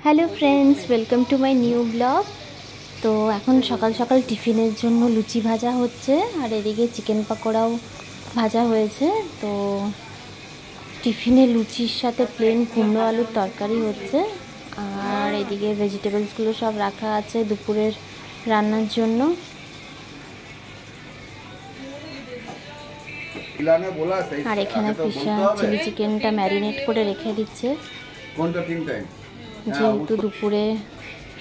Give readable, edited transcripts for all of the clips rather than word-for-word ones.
Hello friends welcome to my new blog. तो এখন সকাল সকাল টিফিনের জন্য লুচি ভাজা হচ্ছে আর এদিকে চিকেন পকোড়াও ভাজা হয়েছে। তো টিফিনে লুচির সাথে প্লেন কুমড়ো আলুর তরকারি হচ্ছে আর এদিকে ভেজিটেবলসগুলো সব রাখা আছে দুপুরের রান্নার জন্য। আর এখানে পিসা চিলি চিকেনটা ম্যারিনেট করে রেখে দিচ্ছে যেহেতু দুপুরে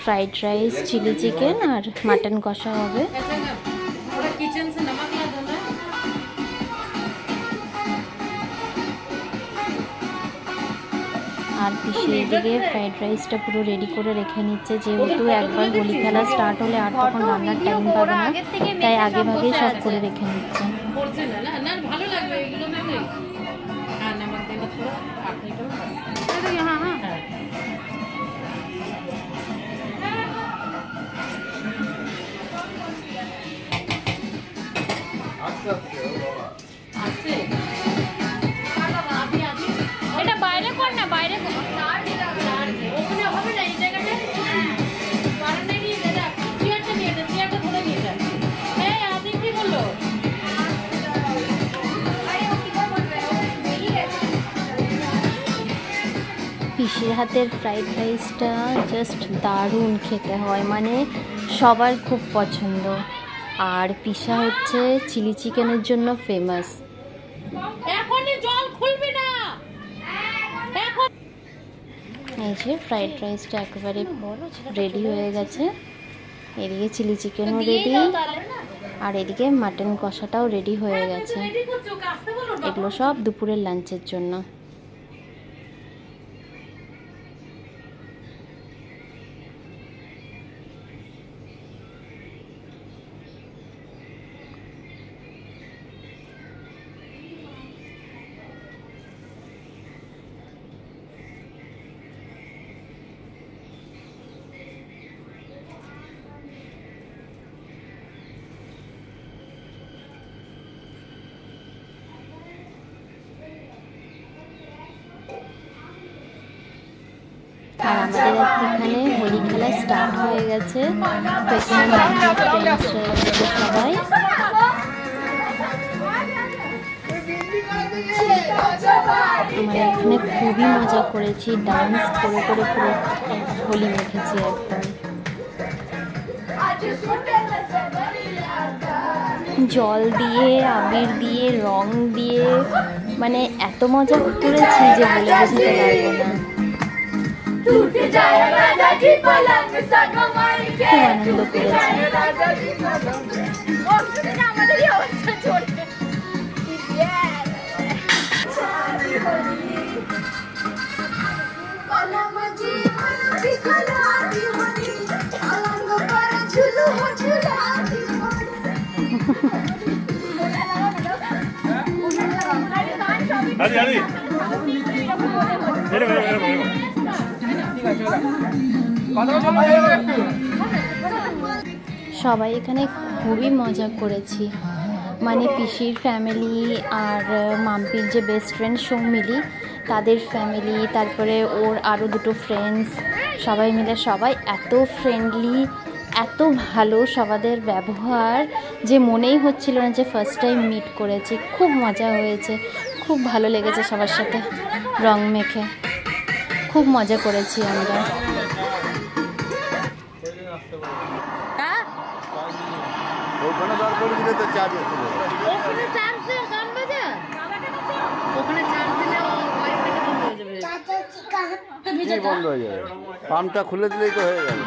ফ্রাইড রাইস চিলি চিকেন আর মাটন কষা হবে। আর পিসি এদিকে ফ্রাইড রাইসটা পুরো রেডি করে রেখে নিচ্ছে যেহেতু একবার হোলি খেলা স্টার্ট হলে আর তখন রান্নার টাইম পাবে না, তাই আগে ভাগেই সব করে রেখে নিচ্ছে। এটা বাইরে কর না, বাইরে ওখানে হবে না এই জায়গাটা কারণে কি দাদা চেয়ারটা নিয়ে যা, চেয়ারটা ধরে নিয়ে যা। হ্যাঁ আদি কি বললো পিসির হাতের ফ্রাইড রাইসটা জাস্ট দারুণ খেতে হয়, মানে সবার খুব পছন্দ। আর পিসা হচ্ছে চিলি চিকেনের জন্য ফেমাস। এই যে ফ্রাইড রাইসটা একেবারে রেডি হয়ে গেছে, এদিকে চিলি চিকেনও রেডি আর এদিকে মাটন কষাটাও রেডি হয়ে গেছে। এগুলো সব দুপুরের লাঞ্চের জন্য। আর আমাদের এখানে হোলি খেলা স্টার্ট হয়ে গেছে, তো এখানে সবাই আমরা এখানে খুবই মজা করেছি, ডান্স করে করে পুরো হোলি মেখেছি একদম। জল দিয়ে আবির দিয়ে রং দিয়ে মানে এত মজা করেছি যে বলে বোঝাতে পারবো না। খুব আনন্দ করেছি। সবাই এখানে খুবই মজা করেছি, মানে পিসির ফ্যামিলি আর মাম্পির যে বেস্ট ফ্রেন্ড সৌমিলি তাদের ফ্যামিলি, তারপরে ওর আরও দুটো ফ্রেন্ডস, সবাই মিলে সবাই এত ফ্রেন্ডলি, এত ভালো সবাদের ব্যবহার যে মনেই হচ্ছিল না যে ফার্স্ট টাইম মিট করেছি। খুব মজা হয়েছে, খুব ভালো লেগেছে সবার সাথে রং মেখে, খুব মজা করেছি আমরা। বন্ধ হয়ে যাবে, পাম্পটা খুলে দিলেই তো হয়ে গেল।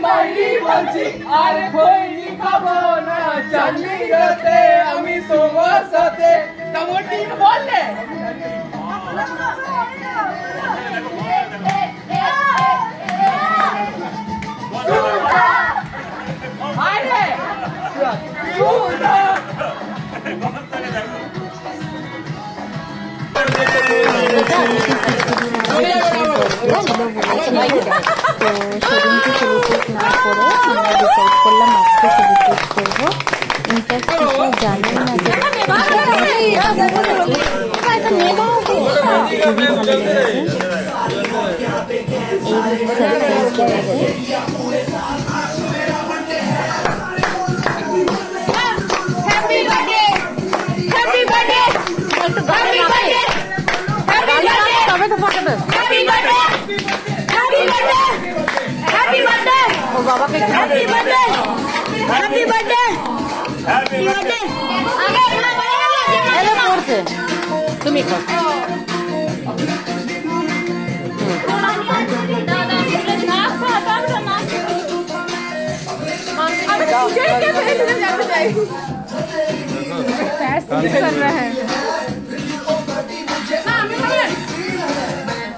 মাইরি বলছি আর খৈনি খাবো না চাঁদনি রাতে আমি তোমার সাথে টমেটো বললে আরে সুন্দর তো সেদিনকে সেলিব্রেট না করে আমরা ডিসাইড করলাম আজকে সেলিব্রেট করবো। ইনফ্যাক্ট কিছু জানেন না যে খুবই ভালো লেগেছে এইভাবে সারপ্রাইজ দেওয়া তুমি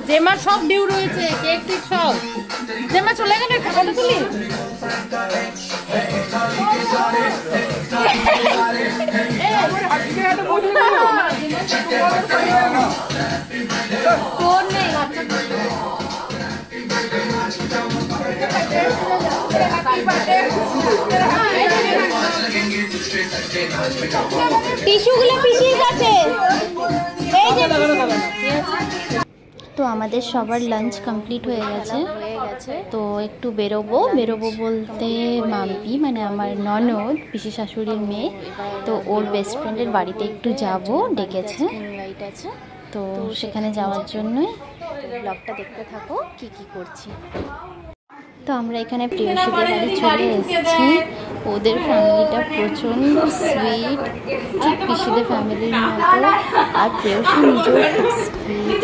জেমা সব ডিউ রয়েছে কেক টেক সব জেমা চলে গেলে ফটো তুলি টিস্যুগুলো পিছিয়ে গেছে। তো আমাদের সবার লাঞ্চ কমপ্লিট হয়ে গেছে তো একটু বেরোবো বলতে মাম্পি মানে আমার ননদ পিসি শাশুড়ির মেয়ে তো ওর বেস্ট ফ্রেন্ডের বাড়িতে একটু যাব ডেকেছে তো সেখানে যাওয়ার জন্যই ব্লগটা দেখতে থাকো কি করছি। তো আমরা এখানে প্রেয়সীদের বাড়ি চলে এসেছি। ওদের ফ্যামিলিটা প্রচণ্ড সুইট, ঠিক পিসিদের ফ্যামিলির মতো, আর প্রেয়সী নিজেও খুব সুইট।